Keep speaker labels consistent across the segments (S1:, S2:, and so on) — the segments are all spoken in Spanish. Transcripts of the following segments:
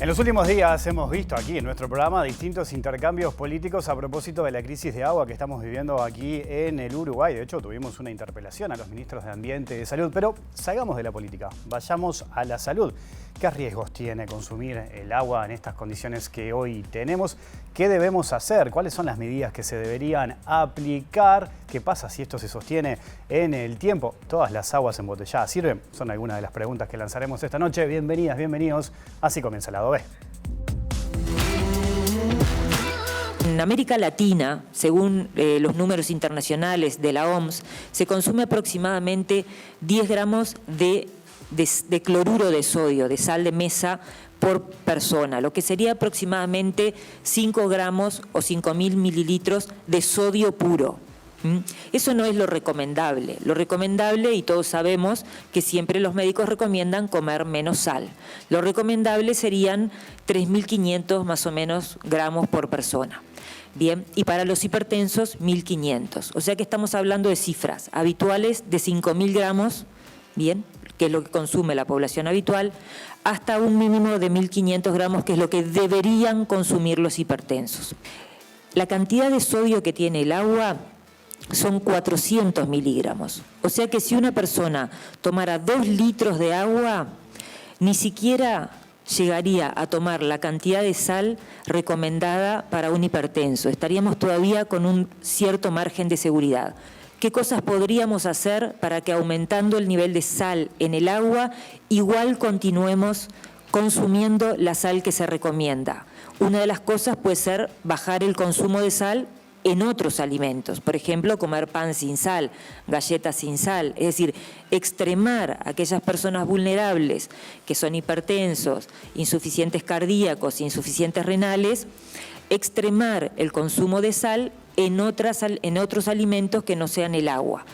S1: En los últimos días hemos visto aquí en nuestro programa distintos intercambios políticos a propósito de la crisis de agua que estamos viviendo aquí en el Uruguay. De hecho, tuvimos una interpelación a los ministros de Ambiente y de Salud, pero salgamos de la política, vayamos a la salud. ¿Qué riesgos tiene consumir el agua en estas condiciones que hoy tenemos? ¿Qué debemos hacer? ¿Cuáles son las medidas que se deberían aplicar? ¿Qué pasa si esto se sostiene en el tiempo? ¿Todas las aguas embotelladas sirven? Son algunas de las preguntas que lanzaremos esta noche. Bienvenidas, bienvenidos. Así comienza el lado B.
S2: En América Latina, según los números internacionales de la OMS, se consume aproximadamente 10 gramos de cloruro de sodio, de sal de mesa, por persona, lo que sería aproximadamente 5 gramos o 5.000 mililitros de sodio puro. Eso no es lo recomendable. Lo recomendable, y todos sabemos que siempre los médicos recomiendan comer menos sal. Lo recomendable serían 3.500 más o menos gramos por persona. Bien, y para los hipertensos 1.500. O sea que estamos hablando de cifras habituales de 5.000 gramos, bien, que es lo que consume la población habitual, hasta un mínimo de 1.500 gramos, que es lo que deberían consumir los hipertensos. La cantidad de sodio que tiene el agua son 400 miligramos. O sea que si una persona tomara 2 litros de agua, ni siquiera llegaría a tomar la cantidad de sal recomendada para un hipertenso. Estaríamos todavía con un cierto margen de seguridad. ¿Qué cosas podríamos hacer para que, aumentando el nivel de sal en el agua, igual continuemos consumiendo la sal que se recomienda? Una de las cosas puede ser bajar el consumo de sal en otros alimentos, por ejemplo, comer pan sin sal, galletas sin sal, es decir, extremar a aquellas personas vulnerables que son hipertensos, insuficientes cardíacos, insuficientes renales, extremar el consumo de sal en otros alimentos que no sean el agua.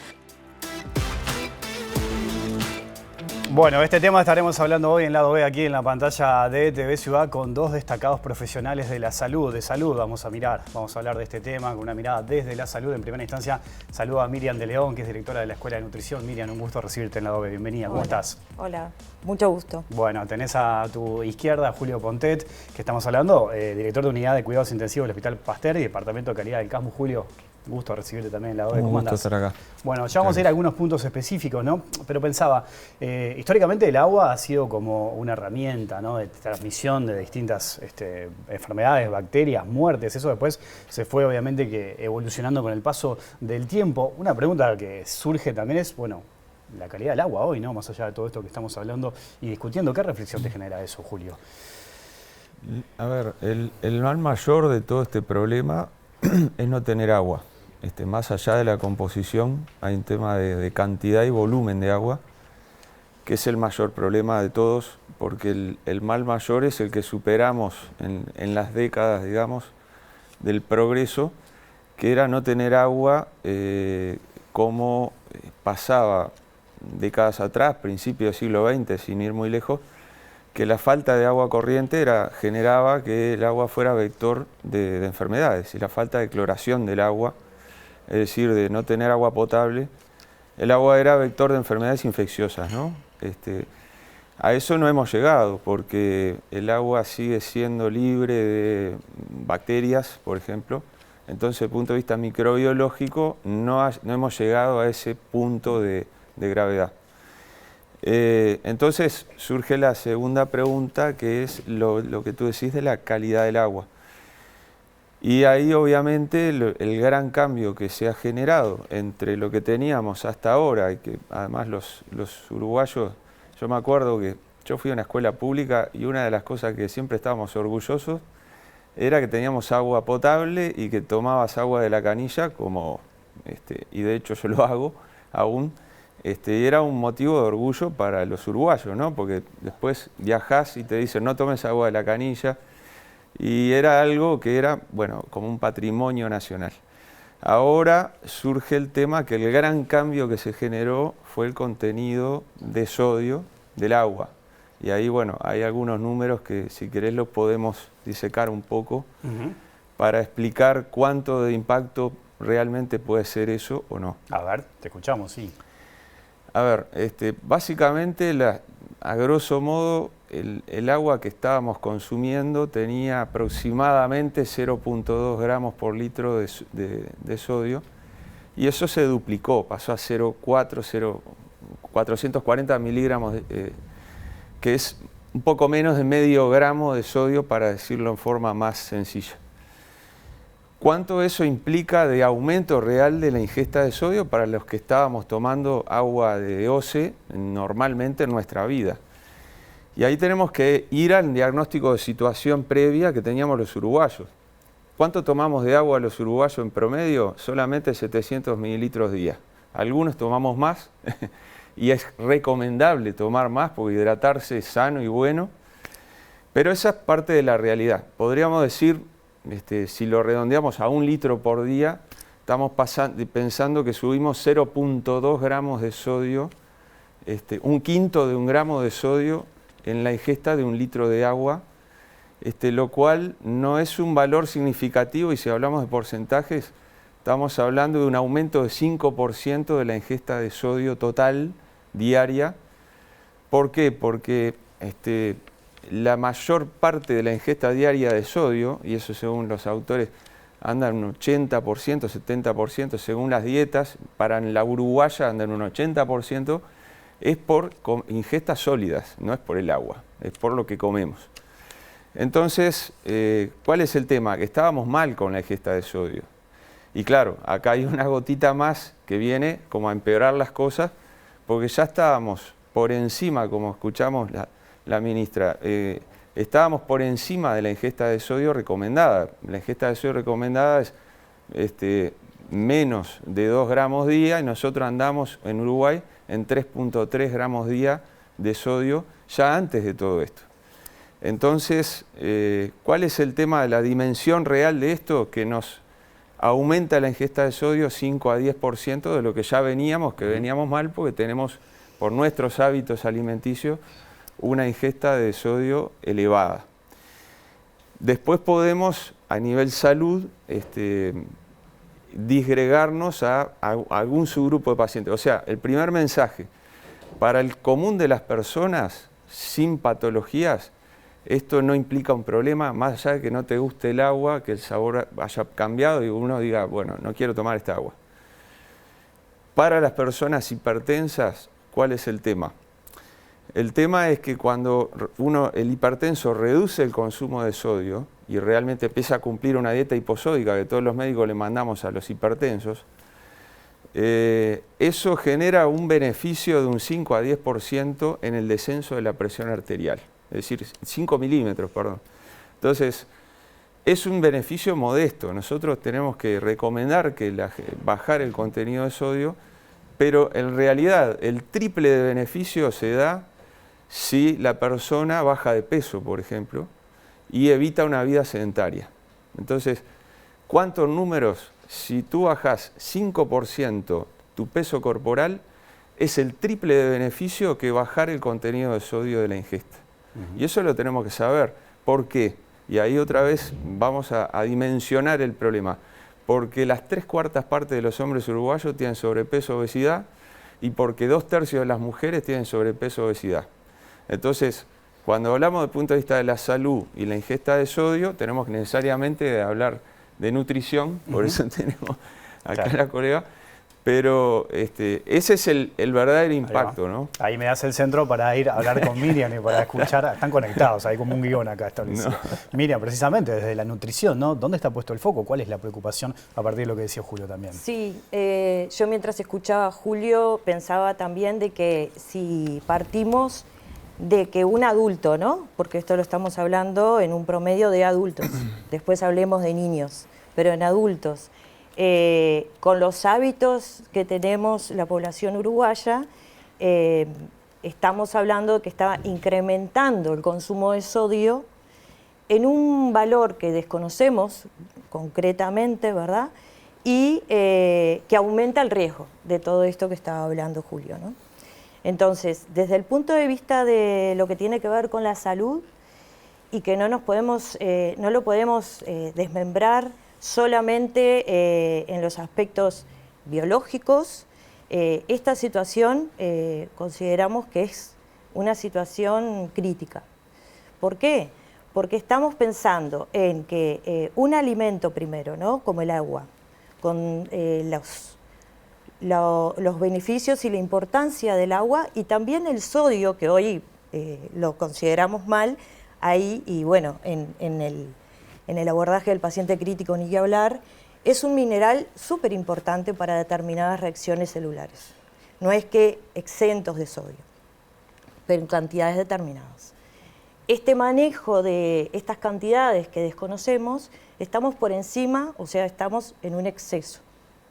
S1: Bueno, este tema estaremos hablando hoy en Lado B, aquí en la pantalla de TV Ciudad, con dos destacados profesionales de la salud. Vamos a hablar de este tema con una mirada desde la salud. En primera instancia, saludo a Miriam de León, que es directora de la Escuela de Nutrición. Miriam, un gusto recibirte en Lado B. Bienvenida, ¿cómo estás?
S3: Hola, mucho gusto.
S1: Bueno, tenés a tu izquierda a Julio Pontet, que estamos hablando, director de Unidad de Cuidados Intensivos del Hospital Pasteur y Departamento de Calidad del CASMU. Julio, gusto recibirte también en Lado B. ¿Cómo andás?
S4: Estar acá.
S1: Bueno, ya vamos a ir a algunos puntos específicos, ¿no? Pero pensaba, históricamente el agua ha sido como una herramienta, ¿no?, de transmisión de distintas enfermedades, bacterias, muertes. Eso después se fue obviamente que evolucionando con el paso del tiempo. Una pregunta que surge también es, bueno, la calidad del agua hoy, ¿no? Más allá de todo esto que estamos hablando y discutiendo, ¿qué reflexión te genera eso, Julio?
S4: A ver, el mal mayor de todo este problema es no tener agua. Más allá de la composición, hay un tema de cantidad y volumen de agua, que es el mayor problema de todos, porque el mal mayor es el que superamos en las décadas, digamos, del progreso, que era no tener agua, como pasaba décadas atrás, principios del siglo XX, sin ir muy lejos, que la falta de agua corriente generaba que el agua fuera vector de enfermedades, y la falta de cloración del agua, es decir, de no tener agua potable, el agua era vector de enfermedades infecciosas, ¿no? A eso no hemos llegado, porque el agua sigue siendo libre de bacterias, por ejemplo. Entonces, desde el punto de vista microbiológico, no hemos llegado a ese punto de gravedad. Entonces surge la segunda pregunta, que es lo que tú decís de la calidad del agua. Y ahí obviamente el gran cambio que se ha generado entre lo que teníamos hasta ahora, y que además los uruguayos, yo me acuerdo que yo fui a una escuela pública y una de las cosas que siempre estábamos orgullosos era que teníamos agua potable y que tomabas agua de la canilla, y de hecho yo lo hago aún. Y era un motivo de orgullo para los uruguayos, ¿no? Porque después viajás y te dicen no tomes agua de la canilla, y era algo que era, bueno, como un patrimonio nacional. Ahora surge el tema que el gran cambio que se generó fue el contenido de sodio del agua. Y ahí, bueno, hay algunos números que si querés los podemos disecar un poco para explicar cuánto de impacto realmente puede ser eso o no.
S1: A ver, te escuchamos, sí.
S4: A ver, básicamente, a grosso modo, el agua que estábamos consumiendo tenía aproximadamente 0,2 gramos por litro de sodio, y eso se duplicó, pasó a 440 miligramos, que es un poco menos de medio gramo de sodio, para decirlo en forma más sencilla. ¿Cuánto eso implica de aumento real de la ingesta de sodio para los que estábamos tomando agua de OCE normalmente en nuestra vida? Y ahí tenemos que ir al diagnóstico de situación previa que teníamos los uruguayos. ¿Cuánto tomamos de agua los uruguayos en promedio? Solamente 700 mililitros día. Algunos tomamos más y es recomendable tomar más porque hidratarse es sano y bueno, pero esa es parte de la realidad. Podríamos decir, si lo redondeamos a 1 litro por día, estamos pensando que subimos 0,2 gramos de sodio, 1/5 de un gramo de sodio en la ingesta de 1 litro de agua, lo cual no es un valor significativo, y si hablamos de porcentajes, estamos hablando de un aumento de 5% de la ingesta de sodio total diaria. ¿Por qué? Porque la mayor parte de la ingesta diaria de sodio, y eso según los autores anda en un 80%, 70%, según las dietas, para la uruguaya anda en un 80%, es por ingestas sólidas, no es por el agua, es por lo que comemos. Entonces, ¿cuál es el tema? Que estábamos mal con la ingesta de sodio. Y claro, acá hay una gotita más que viene como a empeorar las cosas, porque ya estábamos por encima, como escuchamos la ministra, estábamos por encima de la ingesta de sodio recomendada. La ingesta de sodio recomendada es menos de 2 gramos día, y nosotros andamos en Uruguay en 3,3 gramos día de sodio ya antes de todo esto. Entonces, ¿cuál es el tema de la dimensión real de esto? Que nos aumenta la ingesta de sodio 5 a 10% de lo que ya veníamos, que veníamos mal porque tenemos, por nuestros hábitos alimenticios, una ingesta de sodio elevada. Después podemos, a nivel salud, disgregarnos a algún subgrupo de pacientes. O sea, el primer mensaje, para el común de las personas sin patologías, esto no implica un problema, más allá de que no te guste el agua, que el sabor haya cambiado y uno diga, bueno, no quiero tomar esta agua. Para las personas hipertensas, ¿cuál es el tema? El tema es que cuando el hipertenso reduce el consumo de sodio y realmente empieza a cumplir una dieta hiposódica que todos los médicos le mandamos a los hipertensos, eso genera un beneficio de un 5 a 10% en el descenso de la presión arterial, es decir, 5 milímetros, perdón. Entonces, es un beneficio modesto. Nosotros tenemos que recomendar bajar el contenido de sodio, pero en realidad el triple de beneficio se da si la persona baja de peso, por ejemplo, y evita una vida sedentaria. Entonces, ¿cuántos números? Si tú bajas 5% tu peso corporal, es el triple de beneficio que bajar el contenido de sodio de la ingesta. Y eso lo tenemos que saber. ¿Por qué? Y ahí otra vez vamos a dimensionar el problema. Porque las 3/4 partes de los hombres uruguayos tienen sobrepeso, obesidad, y porque 2/3 de las mujeres tienen sobrepeso, obesidad. Entonces, cuando hablamos desde el punto de vista de la salud y la ingesta de sodio, tenemos que necesariamente hablar de nutrición, por eso tenemos acá la colega, pero ese es el verdadero impacto, ¿no?
S1: Ahí me das el centro para ir a hablar con Miriam y para escuchar. Están conectados, hay como un guión acá establecido. No. Miriam, precisamente desde la nutrición, ¿no? ¿Dónde está puesto el foco? ¿Cuál es la preocupación a partir de lo que decía Julio también?
S3: Sí, yo mientras escuchaba a Julio pensaba también de que si partimos de que un adulto, ¿no? Porque esto lo estamos hablando en un promedio de adultos, después hablemos de niños, pero en adultos, con los hábitos que tenemos la población uruguaya, estamos hablando de que está incrementando el consumo de sodio en un valor que desconocemos concretamente, ¿verdad? Y que aumenta el riesgo de todo esto que estaba hablando Julio, ¿no? Entonces, desde el punto de vista de lo que tiene que ver con la salud, y que no lo podemos desmembrar solamente en los aspectos biológicos, esta situación consideramos que es una situación crítica, ¿Por qué? Porque estamos pensando en que un alimento primero, ¿no? Como el agua, con los beneficios y la importancia del agua, y también el sodio, que hoy lo consideramos mal, ahí, y bueno, en el abordaje del paciente crítico ni que hablar, es un mineral súper importante para determinadas reacciones celulares. No es que exentos de sodio, pero en cantidades determinadas. Este manejo de estas cantidades que desconocemos, estamos por encima, o sea, estamos en un exceso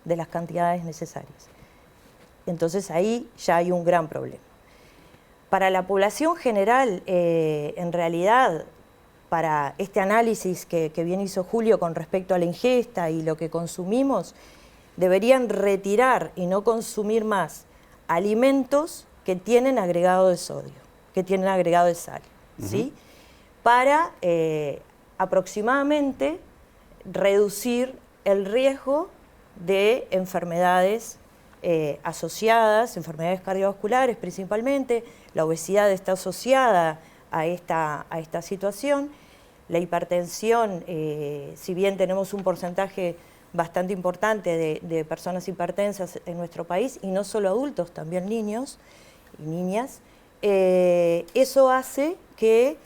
S3: de las cantidades necesarias. Entonces ahí ya hay un gran problema. Para la población general, en realidad, para este análisis que bien hizo Julio con respecto a la ingesta y lo que consumimos, deberían retirar y no consumir más alimentos que tienen agregado de sodio, que tienen agregado de sal, ¿sí? Para aproximadamente reducir el riesgo de enfermedades asociadas, enfermedades cardiovasculares principalmente. La obesidad está asociada a esta situación. La hipertensión, si bien tenemos un porcentaje bastante importante de personas hipertensas en nuestro país, y no solo adultos, también niños y niñas, eso hace que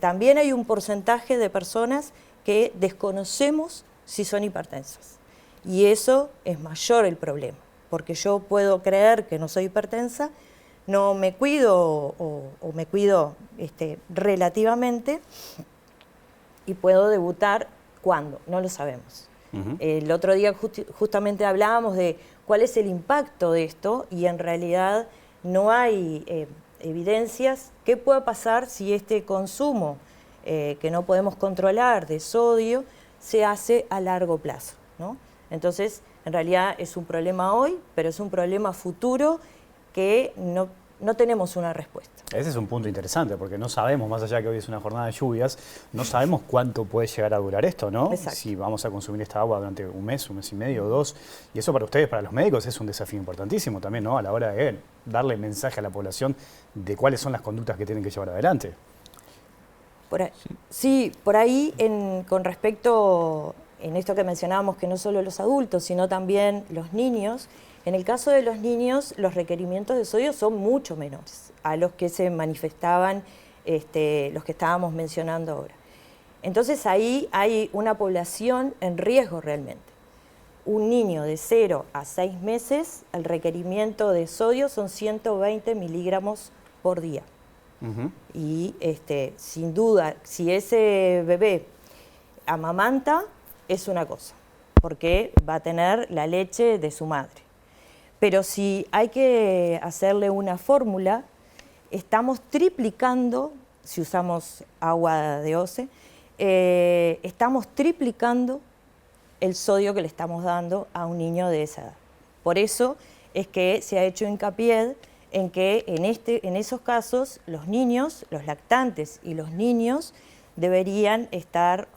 S3: también hay un porcentaje de personas que desconocemos si son hipertensas. Y eso es mayor el problema, porque yo puedo creer que no soy hipertensa, no me cuido o me cuido relativamente, y puedo debutar ¿cuándo? No lo sabemos. El otro día justamente hablábamos de cuál es el impacto de esto, y en realidad no hay evidencias qué puede pasar si este consumo que no podemos controlar de sodio se hace a largo plazo, ¿no? Entonces, en realidad es un problema hoy, pero es un problema futuro que no tenemos una respuesta.
S1: Ese es un punto interesante, porque no sabemos, más allá que hoy es una jornada de lluvias, no sabemos cuánto puede llegar a durar esto, ¿no?
S3: Exacto.
S1: Si vamos a consumir esta agua durante un mes y medio, 2, y eso para ustedes, para los médicos, es un desafío importantísimo también, ¿no? A la hora de darle mensaje a la población de cuáles son las conductas que tienen que llevar adelante.
S3: Sí, por ahí, con respecto, en esto que mencionábamos, que no solo los adultos, sino también los niños. En el caso de los niños, los requerimientos de sodio son mucho menores a los que se manifestaban, los que estábamos mencionando ahora. Entonces ahí hay una población en riesgo realmente. Un niño de 0 a 6 meses, el requerimiento de sodio son 120 miligramos por día. Y sin duda, si ese bebé amamanta, es una cosa, porque va a tener la leche de su madre. Pero si hay que hacerle una fórmula, estamos triplicando, si usamos agua de OCE, estamos triplicando el sodio que le estamos dando a un niño de esa edad. Por eso es que se ha hecho hincapié en que en esos casos los niños, los lactantes y los niños deberían estar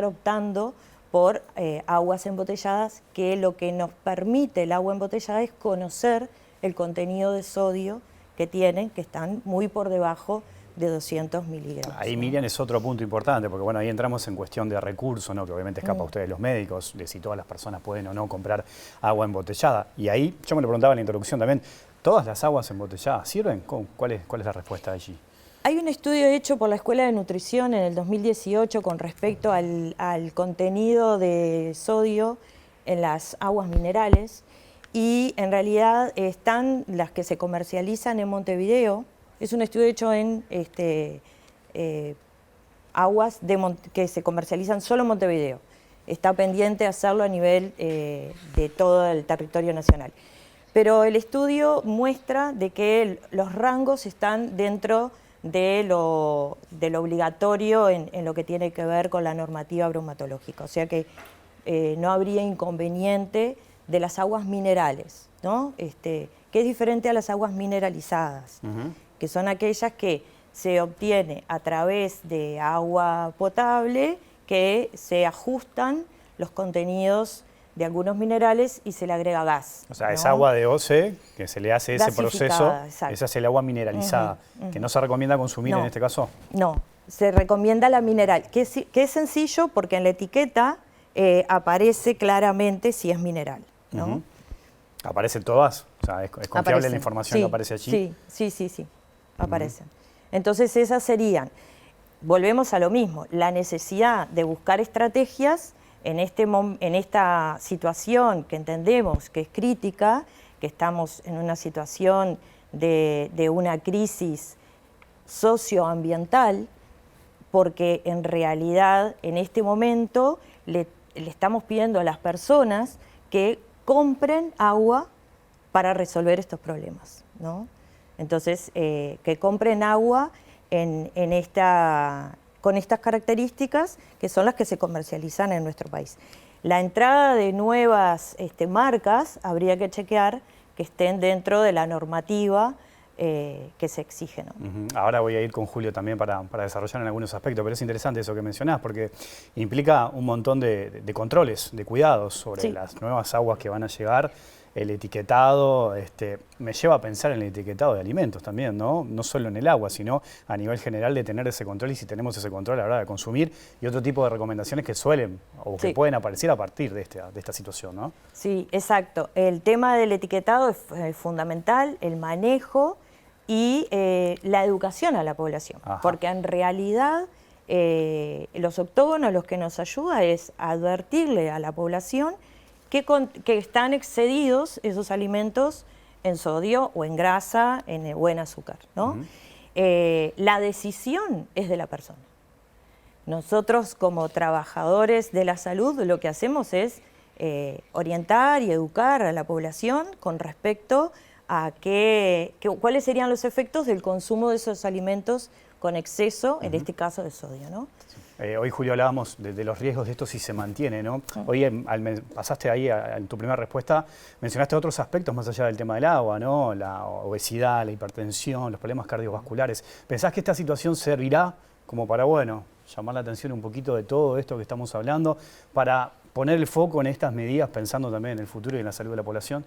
S3: optando por aguas embotelladas, que lo que nos permite el agua embotellada es conocer el contenido de sodio que tienen, que están muy por debajo de 200 miligramos.
S1: Ahí, Miriam, es otro punto importante, porque bueno, ahí entramos en cuestión de recursos, ¿no? Que obviamente escapa a ustedes los médicos, de si todas las personas pueden o no comprar agua embotellada. Y ahí, yo me lo preguntaba en la introducción también, ¿todas las aguas embotelladas sirven? ¿Cuál es la respuesta allí?
S3: Hay un estudio hecho por la Escuela de Nutrición en el 2018 con respecto al contenido de sodio en las aguas minerales, y en realidad están las que se comercializan en Montevideo. Es un estudio hecho en aguas que se comercializan solo en Montevideo. Está pendiente hacerlo a nivel de todo el territorio nacional. Pero el estudio muestra de que los rangos están dentro de lo obligatorio en lo que tiene que ver con la normativa bromatológica. O sea que no habría inconveniente de las aguas minerales, ¿no? Que es diferente a las aguas mineralizadas, que son aquellas que se obtiene a través de agua potable, que se ajustan los contenidos de algunos minerales y se le agrega gas.
S1: O sea,
S3: ¿no?
S1: es agua de OCE, que se le hace ese proceso,
S3: exacto.
S1: esa es el agua mineralizada, que no se recomienda consumir en este caso.
S3: No, se recomienda la mineral, que es sencillo porque en la etiqueta aparece claramente si es mineral, ¿no?
S1: ¿Aparecen todas? O sea, ¿es confiable
S3: Aparecen.
S1: la información que aparece allí?
S3: Sí, aparecen. Entonces esas serían, volvemos a lo mismo, la necesidad de buscar estrategias en esta situación que entendemos que es crítica, que estamos en una situación de una crisis socioambiental, porque en realidad en este momento le estamos pidiendo a las personas que compren agua para resolver estos problemas, ¿no? Entonces, que compren agua con estas características que son las que se comercializan en nuestro país. La entrada de nuevas marcas habría que chequear que estén dentro de la normativa que se exige, ¿no?
S1: Ahora voy a ir con Julio también para desarrollar en algunos aspectos, pero es interesante eso que mencionás, porque implica un montón de controles, de cuidados sobre las nuevas aguas que van a llegar. El etiquetado me lleva a pensar en el etiquetado de alimentos también, ¿no? No solo en el agua, sino a nivel general de tener ese control y si tenemos ese control a la hora de consumir y otro tipo de recomendaciones que suelen o que pueden aparecer a partir de esta situación, ¿no?
S3: Sí, exacto. El tema del etiquetado es fundamental, el manejo y la educación a la población, porque en realidad los octógonos lo que nos ayuda es advertirle a la población que están excedidos esos alimentos en sodio o en grasa o en azúcar, ¿no? La decisión es de la persona. Nosotros como trabajadores de la salud lo que hacemos es orientar y educar a la población con respecto a cuáles serían los efectos del consumo de esos alimentos con exceso, en este caso de sodio, ¿no?
S1: Hoy, Julio, hablábamos de los riesgos de esto si se mantiene, ¿no? Hoy pasaste ahí en tu primera respuesta, mencionaste otros aspectos más allá del tema del agua, ¿no? La obesidad, la hipertensión, los problemas cardiovasculares. ¿Pensás que esta situación servirá como para, bueno, llamar la atención un poquito de todo esto que estamos hablando, para poner el foco en estas medidas pensando también en el futuro y en la salud de la población?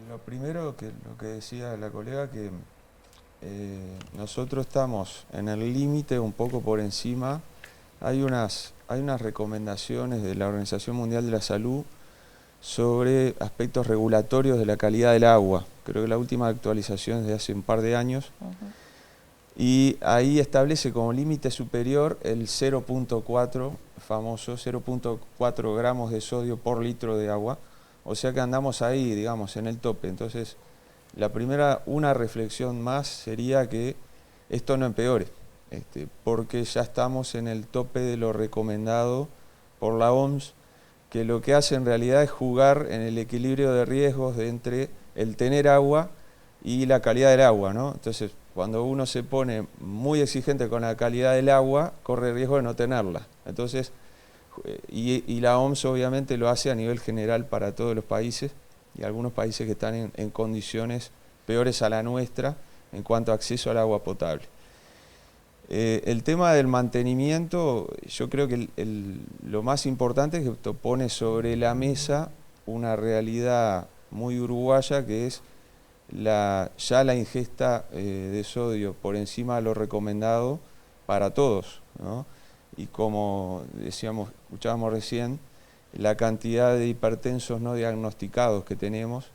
S4: Lo primero, lo que decía la colega, que nosotros estamos en el límite, un poco por encima. Hay unas recomendaciones de la Organización Mundial de la Salud sobre aspectos regulatorios de la calidad del agua. Creo que la última actualización es de hace un par de años. Y ahí establece como límite superior el 0.4, famoso 0.4 gramos de sodio por litro de agua. O sea que andamos ahí, digamos, en el tope. Entonces, una reflexión más sería que esto no empeore, porque ya estamos en el tope de lo recomendado por la OMS, que lo que hace en realidad es jugar en el equilibrio de riesgos entre el tener agua y la calidad del agua, ¿no? Entonces, cuando uno se pone muy exigente con la calidad del agua, corre riesgo de no tenerla. Entonces, y la OMS obviamente lo hace a nivel general para todos los países, y algunos países que están en condiciones peores a la nuestra en cuanto a acceso al agua potable. El tema del mantenimiento, yo creo que lo más importante es que pone sobre la mesa una realidad muy uruguaya, que es ya la ingesta de sodio por encima de lo recomendado para todos, ¿no? Y como escuchábamos recién, la cantidad de hipertensos no diagnosticados que tenemos,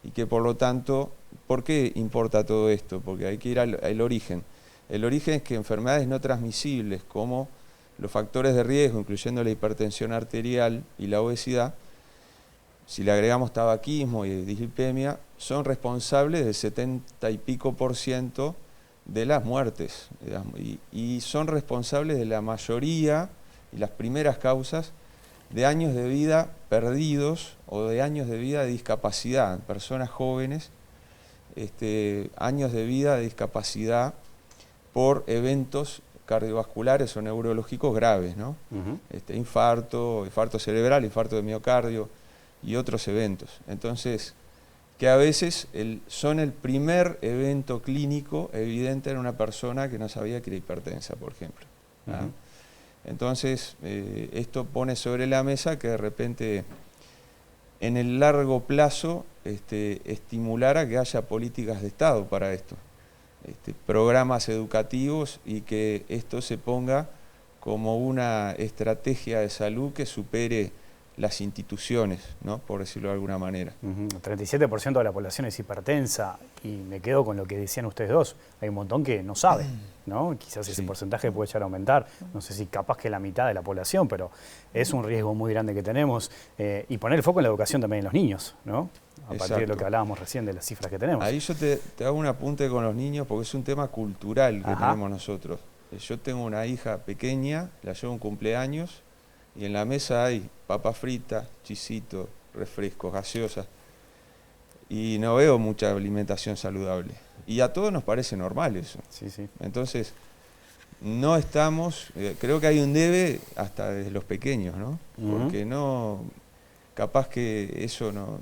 S4: y que por lo tanto, ¿por qué importa todo esto? Porque hay que ir al origen. El origen es que enfermedades no transmisibles como los factores de riesgo, incluyendo la hipertensión arterial y la obesidad, si le agregamos tabaquismo y dislipemia, son responsables del 70 y pico % de las muertes, y son responsables de la mayoría y las primeras causas de años de vida perdidos o de años de vida de discapacidad, personas jóvenes, años de vida de discapacidad por eventos cardiovasculares o neurológicos graves, ¿no? Infarto cerebral, infarto de miocardio y otros eventos. Entonces, que a veces son el primer evento clínico evidente en una persona que no sabía que era hipertensa, por ejemplo. Entonces, esto pone sobre la mesa que de repente en el largo plazo estimular a que haya políticas de Estado para esto, programas educativos, y que esto se ponga como una estrategia de salud que supere las instituciones, ¿no? Por decirlo de alguna manera.
S1: 37% de la población es hipertensa, y me quedo con lo que decían ustedes dos. Hay un montón que no sabe, ¿no? Quizás ese porcentaje puede llegar a aumentar. No sé si capaz que la mitad de la población, pero es un riesgo muy grande que tenemos. Y poner el foco en la educación también en los niños, ¿no? A partir de lo que hablábamos recién de las cifras que tenemos.
S4: Ahí yo te hago un apunte con los niños, porque es un tema cultural que tenemos nosotros. Yo tengo una hija pequeña, la llevo a un cumpleaños, y en la mesa hay papa frita, chisito, refrescos, gaseosas, y no veo mucha alimentación saludable. Y a todos nos parece normal eso.
S1: Sí, sí.
S4: Entonces, no estamos, creo que hay un debe hasta desde los pequeños, ¿no? Porque no, capaz que eso no,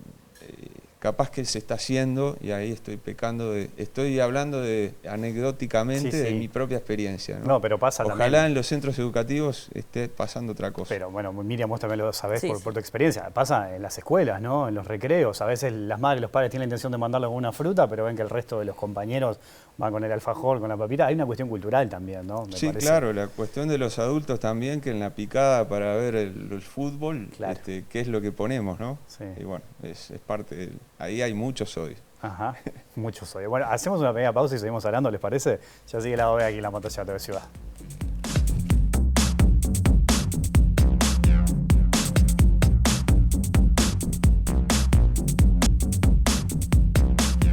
S4: capaz que se está haciendo, y ahí estoy pecando, estoy hablando anecdóticamente de mi propia experiencia, ¿no?
S1: No, pero pasa
S4: Ojalá
S1: también.
S4: en los centros educativos esté pasando otra cosa.
S1: Pero bueno, Miriam, vos también lo sabés
S3: Sí,
S1: por tu experiencia. Pasa en las escuelas, ¿no? En los recreos. A veces las madres y los padres tienen la intención de mandarlo con una fruta, pero ven que el resto de los compañeros van con el alfajor, con la papita. Hay una cuestión cultural también, ¿no? Me
S4: Sí,
S1: parece.
S4: claro, la cuestión de los adultos también, que en la picada para ver el fútbol,
S1: Claro.
S4: qué es lo que ponemos, ¿no?
S1: Sí.
S4: Y bueno, es parte del... Ahí hay mucho sodio.
S1: Ajá, mucho sodio. Bueno, hacemos una pequeña pausa y seguimos hablando, ¿les parece? Ya sigue la OVE aquí en la pantalla de TV Ciudad.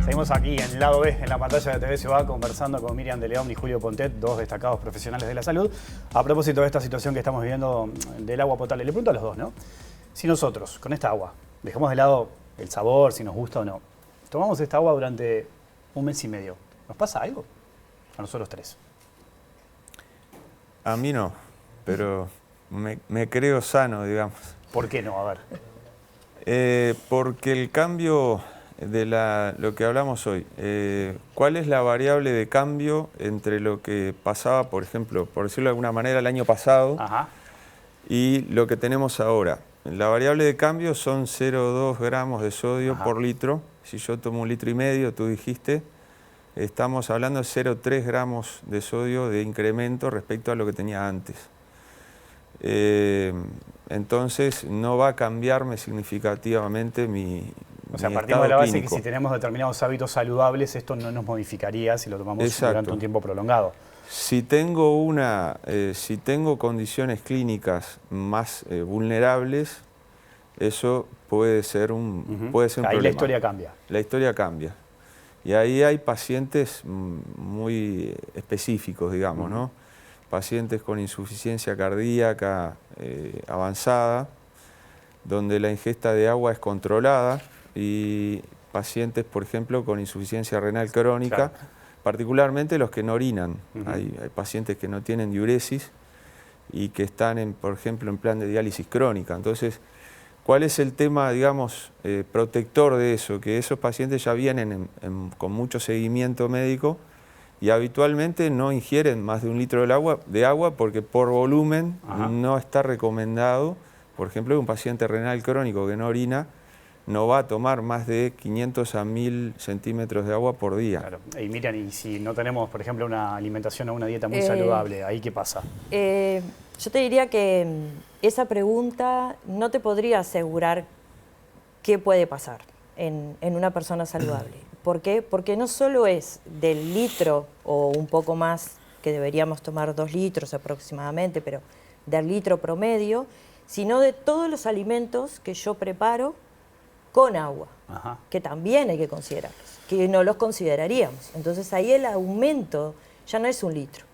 S1: Seguimos aquí en el lado B, en la pantalla de TV Ciudad, conversando con Miriam de León y Julio Pontet, dos destacados profesionales de la salud, a propósito de esta situación que estamos viviendo del agua potable. Le pregunto a los dos, ¿no? Si nosotros, con esta agua, dejamos de lado el sabor, si nos gusta o no, tomamos esta agua durante un mes y medio, ¿nos pasa algo? A nosotros tres.
S4: A mí no, pero me creo sano, digamos.
S1: ¿Por qué no? A ver.
S4: Porque el cambio de lo que hablamos hoy, ¿cuál es la variable de cambio entre lo que pasaba, por ejemplo, por decirlo de alguna manera, el año pasado y lo que tenemos ahora? La variable de cambio son 0,2 gramos de sodio por litro. Si yo tomo 1,5 litros, tú dijiste, estamos hablando de 0,3 gramos de sodio de incremento respecto a lo que tenía antes. Entonces no va a cambiarme significativamente mi
S1: O sea,
S4: mi
S1: partimos de la
S4: estado
S1: base
S4: clínico.
S1: que si tenemos determinados hábitos saludables, esto no nos modificaría si lo tomamos
S4: Exacto.
S1: durante un tiempo prolongado.
S4: Si tengo condiciones clínicas más vulnerables, eso puede ser un problema.
S1: Ahí la historia cambia.
S4: La historia cambia. Y ahí hay pacientes muy específicos, digamos, ¿no? Pacientes con insuficiencia cardíaca avanzada, donde la ingesta de agua es controlada, y pacientes, por ejemplo, con insuficiencia renal crónica, particularmente los que no orinan. Hay pacientes que no tienen diuresis y que están, por ejemplo, en plan de diálisis crónica. Entonces, ¿cuál es el tema, digamos, protector de eso? Que esos pacientes ya vienen con mucho seguimiento médico y habitualmente no ingieren más de 1 litro de agua porque por volumen no está recomendado. Por ejemplo, un paciente renal crónico que no orina no va a tomar más de 500 a 1000 centímetros de agua por día.
S1: Claro. Y Miriam, y si no tenemos, por ejemplo, una alimentación o una dieta muy saludable, ¿ahí qué pasa?
S3: Yo te diría que esa pregunta no te podría asegurar qué puede pasar en una persona saludable. ¿Por qué? Porque no solo es del litro o un poco más, que deberíamos tomar 2 litros aproximadamente, pero del litro promedio, sino de todos los alimentos que yo preparo con agua, que también hay que considerarlos, que no los consideraríamos. Entonces ahí el aumento ya no es 1 litro.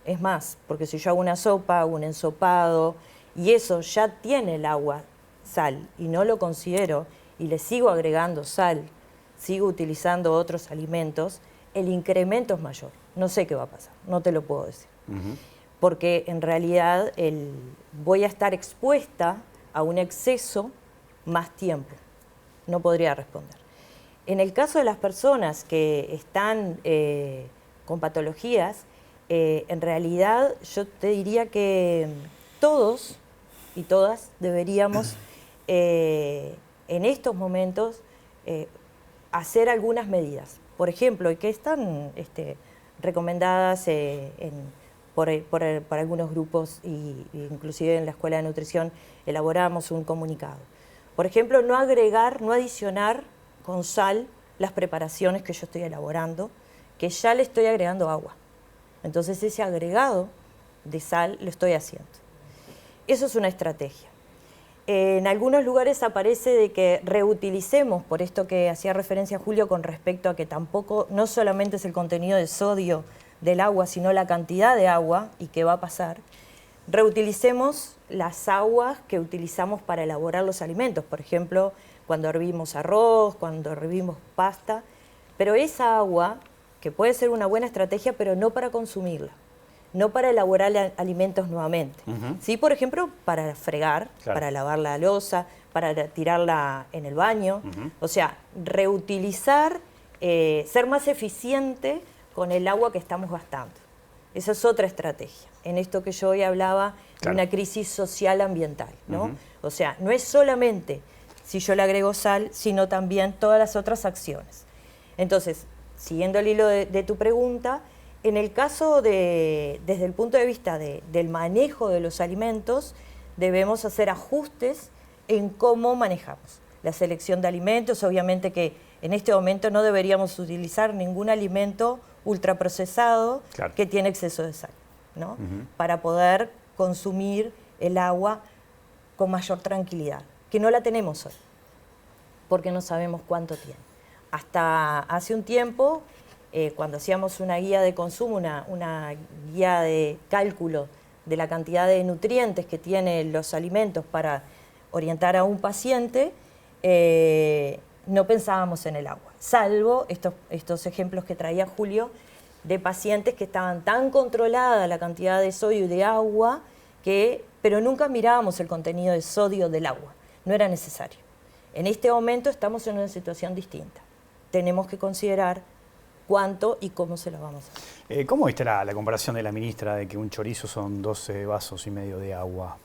S3: Es más, porque si yo hago una sopa, hago un ensopado, y eso ya tiene el agua, sal, y no lo considero, y le sigo agregando sal, sigo utilizando otros alimentos, el incremento es mayor. No sé qué va a pasar, no te lo puedo decir. Porque en realidad voy a estar expuesta a un exceso más tiempo. No podría responder. En el caso de las personas que están con patologías, en realidad yo te diría que todos y todas deberíamos en estos momentos hacer algunas medidas. Por ejemplo, y que están recomendadas por algunos grupos, inclusive en la Escuela de Nutrición elaboramos un comunicado. Por ejemplo, no adicionar con sal las preparaciones que yo estoy elaborando, que ya le estoy agregando agua. Entonces ese agregado de sal lo estoy haciendo. Eso es una estrategia. En algunos lugares aparece de que reutilicemos, por esto que hacía referencia Julio con respecto a que tampoco, no solamente es el contenido de sodio del agua, sino la cantidad de agua y qué va a pasar, reutilicemos las aguas que utilizamos para elaborar los alimentos, por ejemplo, cuando hervimos arroz, cuando hervimos pasta, pero esa agua, que puede ser una buena estrategia, pero no para consumirla, no para elaborar alimentos nuevamente. Sí, por ejemplo, para fregar, claro, para lavar la loza, para tirarla en el baño. O sea, reutilizar, ser más eficiente con el agua que estamos gastando. Esa es otra estrategia. En esto que yo hoy hablaba, claro, de una crisis social ambiental, ¿no? O sea, no es solamente si yo le agrego sal, sino también todas las otras acciones. Entonces, siguiendo el hilo de tu pregunta, en el caso desde el punto de vista del manejo de los alimentos, debemos hacer ajustes en cómo manejamos la selección de alimentos. Obviamente que en este momento no deberíamos utilizar ningún alimento ultraprocesado, claro, que tiene exceso de sal, ¿no? Para poder consumir el agua con mayor tranquilidad, que no la tenemos hoy, porque no sabemos cuánto tiene. Hasta hace un tiempo, cuando hacíamos una guía de consumo, una guía de cálculo de la cantidad de nutrientes que tienen los alimentos para orientar a un paciente, no pensábamos en el agua, salvo estos ejemplos que traía Julio de pacientes que estaban tan controlada la cantidad de sodio y de agua, pero nunca mirábamos el contenido de sodio del agua, no era necesario. En este momento estamos en una situación distinta, tenemos que considerar cuánto y cómo se lo vamos a hacer.
S1: ¿Cómo viste la comparación de la ministra de que un chorizo son 12 vasos y medio de agua?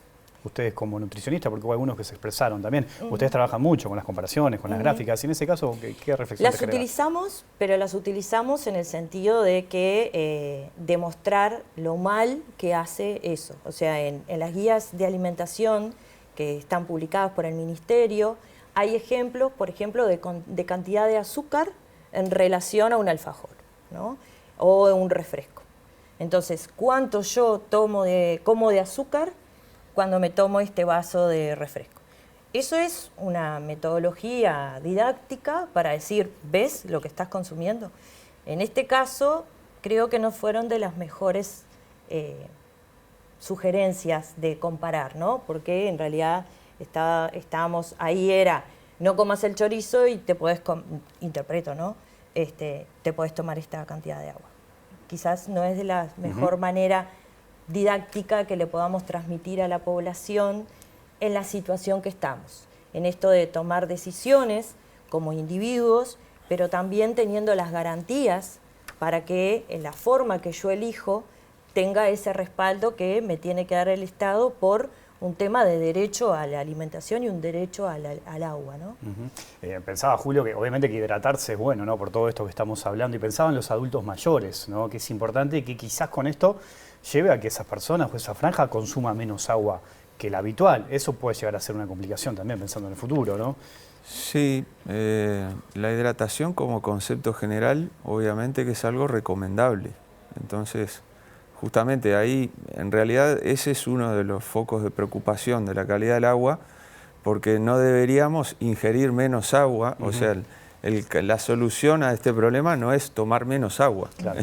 S1: Ustedes como nutricionistas, porque hubo algunos que se expresaron también, ustedes trabajan mucho con las comparaciones, con las gráficas, y en ese caso, ¿qué reflexión te genera?
S3: Las utilizamos, pero las utilizamos en el sentido de que demostrar lo mal que hace eso. O sea, en las guías de alimentación que están publicadas por el Ministerio, hay ejemplos, por ejemplo, de cantidad de azúcar en relación a un alfajor, ¿no? O un refresco. Entonces, ¿cuánto yo como de azúcar cuando me tomo este vaso de refresco? Eso es una metodología didáctica para decir, ¿ves lo que estás consumiendo? En este caso, creo que no fueron de las mejores sugerencias de comparar, ¿no? Porque en realidad estábamos, ahí era, no comas el chorizo y te podés, interpreto, ¿no? Te podés tomar esta cantidad de agua. Quizás no es de la mejor manera didáctica que le podamos transmitir a la población en la situación que estamos, en esto de tomar decisiones como individuos, pero también teniendo las garantías para que en la forma que yo elijo tenga ese respaldo que me tiene que dar el Estado por un tema de derecho a la alimentación y un derecho al agua, ¿no?
S1: Pensaba, Julio, que obviamente que hidratarse es bueno, ¿no? Por todo esto que estamos hablando, y pensaba en los adultos mayores, ¿no? Que es importante y que quizás con esto lleve a que esas personas o esa franja consuma menos agua que la habitual. Eso puede llegar a ser una complicación también, pensando en el futuro, ¿no?
S4: Sí, la hidratación como concepto general, obviamente que es algo recomendable. Entonces, justamente ahí, en realidad, ese es uno de los focos de preocupación de la calidad del agua, porque no deberíamos ingerir menos agua, o sea, la solución a este problema no es tomar menos agua, claro.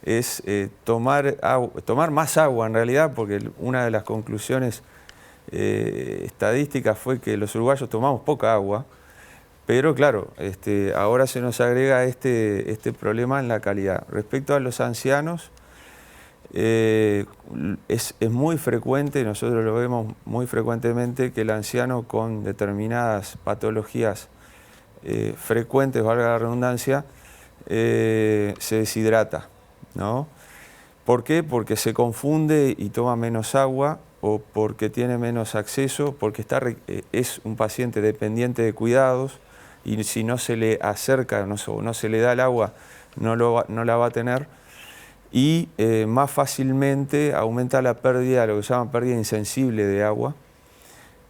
S4: Es tomar más agua en realidad, porque una de las conclusiones estadísticas fue que los uruguayos tomamos poca agua, pero claro, ahora se nos agrega este problema en la calidad. Respecto a los ancianos, es muy frecuente, nosotros lo vemos muy frecuentemente, que el anciano con determinadas patologías frecuentes, valga la redundancia, se deshidrata, ¿no? ¿Por qué? Porque se confunde y toma menos agua o porque tiene menos acceso, porque es un paciente dependiente de cuidados y si no se le acerca no se le da el agua, no la va a tener. Y más fácilmente aumenta la pérdida, lo que se llama pérdida insensible de agua.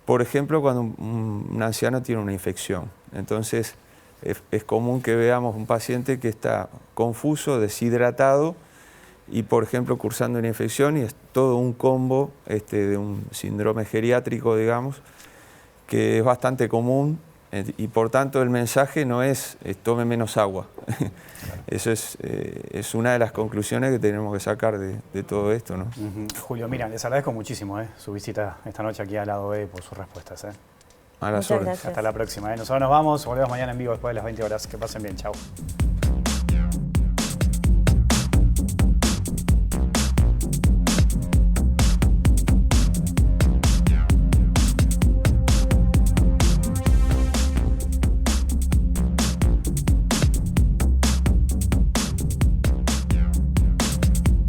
S4: Por ejemplo, cuando un anciano tiene una infección. Entonces, es común que veamos un paciente que está confuso, deshidratado y, por ejemplo, cursando una infección, y es todo un combo de un síndrome geriátrico, digamos, que es bastante común, y por tanto el mensaje no es tome menos agua. Eso es una de las conclusiones que tenemos que sacar de todo esto, ¿no?
S1: Julio, mira, les agradezco muchísimo su visita esta noche aquí al lado B por sus respuestas.
S4: A las
S3: Muchas
S4: órdenes.
S3: gracias.
S1: Hasta la próxima. Nosotros nos vamos, volvemos mañana en vivo después de las 20 horas. Que pasen bien, chao.